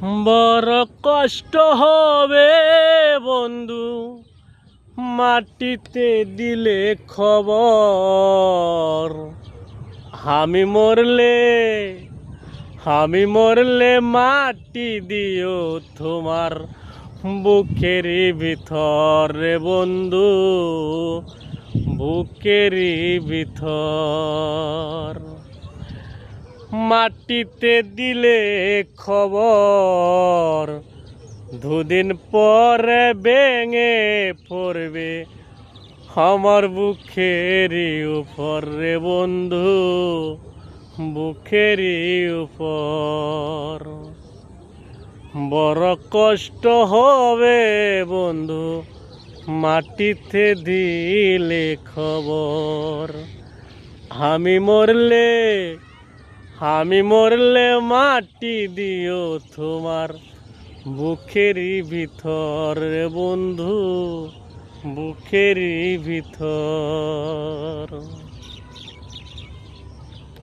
বড় কষ্ট হবে বন্ধু মাটিতে দিলে খবর। আমি মরলে মাটি দিও তোমার বুকের ভিতর রে বন্ধু, বুকের ভিতর। মাটিতে দিলে খবর, দুদিন পরে ভেঙে পড়বে আমার বুকের উপর রে বন্ধু, বুকের উপর। বড় কষ্ট হবে বন্ধু মাটিতে দিলে খবর। আমি মরলে মাটি দিও তোমার বুকের ভিতর রে বন্ধু, বুকের ভিতর।